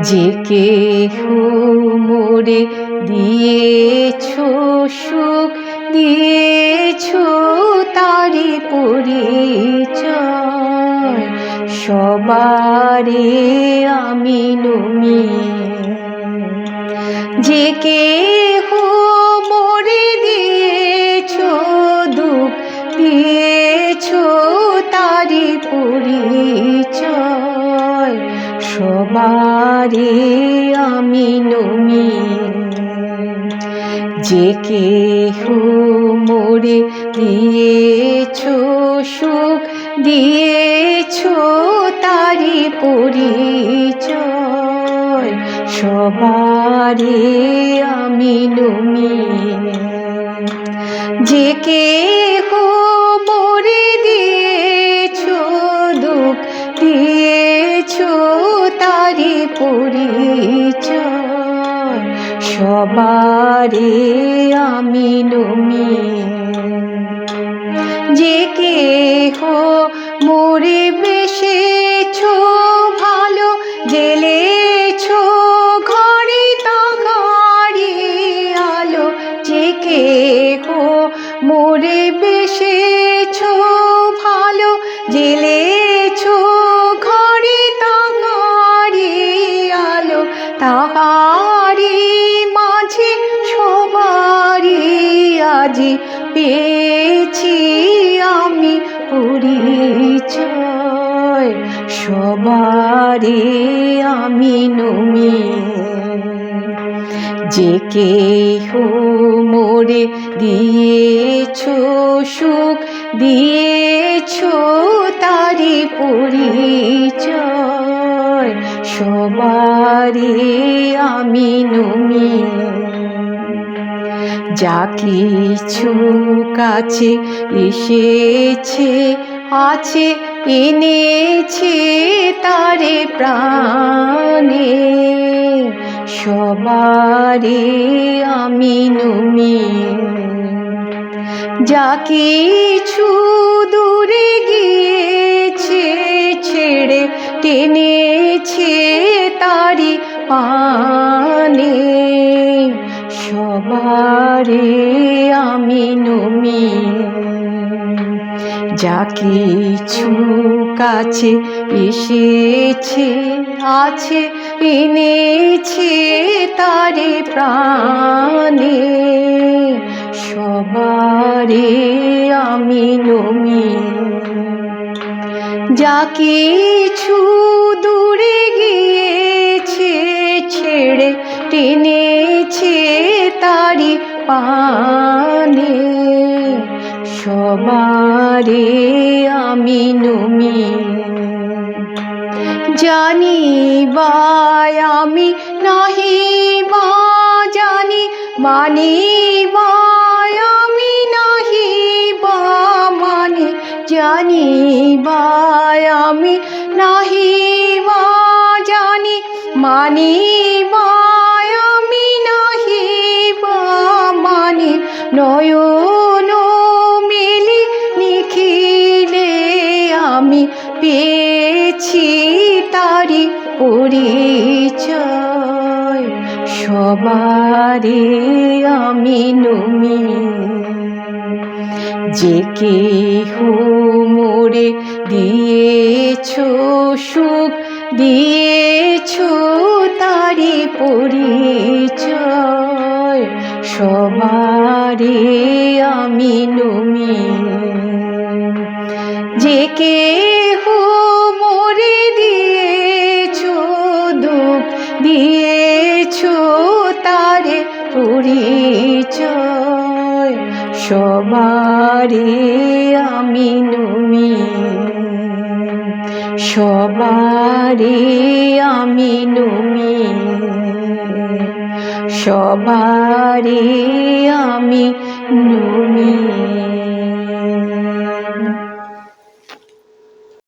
যে কেহ মোরে দিয়েছ সুখ, দিয়েছ তারি পরিচয়, সবারে আমি নমি। যে কেহ মোরে দিয়েছ দুঃখ, দিয়েছ তারি পরিচয়, সবারে আমি নমি। যে কেহ মোরে দিয়েছ সুখ, দিয়েছ তারি পরিচয়, সবারে আমি নমি। যে কেহ মোরে দিয়েছ দুঃখ, দিয়েছ তারি পরিচয়, সবারে আমি নমি। যে কেহ মোরে বেসেছ ভালো, জেলেছ ঘরে তাহারি আলো। যে কেহ মোরে বেসেছ ভালো, জেলেছ ঘরে তাহারি আলো। তাহারি মাঝে সবারি আজি পেয়েছি আমি পরিচয়, সবারে আমি নমি। যে কেহ মোরে দিয়েছ সুখ, দিয়েছ তারি পরিচয়, সবারে আমি নমি। যা কিছু কাছে এসেছে আছে, এনেছে তারে প্রাণে, সবারে আমি নমি। যা কিছু দূরে গিয়েছে ছেড়ে, টেনেছে তারি পানে, সবারে আমি নমি। যা কিছু কাছে এসেছে আছে, এনেছে তারে প্রাণে, সবারে আমি নমি। যা কিছু দূরে গিয়েছে ছেড়ে, টেনেছে তারি পানে, সবারে আমি নমি। জানি বা আমি নাহি বা জানি, মানি বা আমি নাহি বা মানি। জানি বা আমি নাহি বা জানি, মানি বা আমি নাহি বা মানি। নয়ন মেলি নিখিলে আমি পেয়েছি তারি পরিচয়, সবারে আমি নমি। যে কেহ মোরে দিয়েছ সুখ, দিয়েছ তারি পরিচয়, সবারে আমি নমি। যে কেহ মোরে দিয়েছ দুঃখ, দিয়েছ তারে পরিচয়, সবারে আমি নমি। সবারে আমি নমি, সবারে আমি নমি।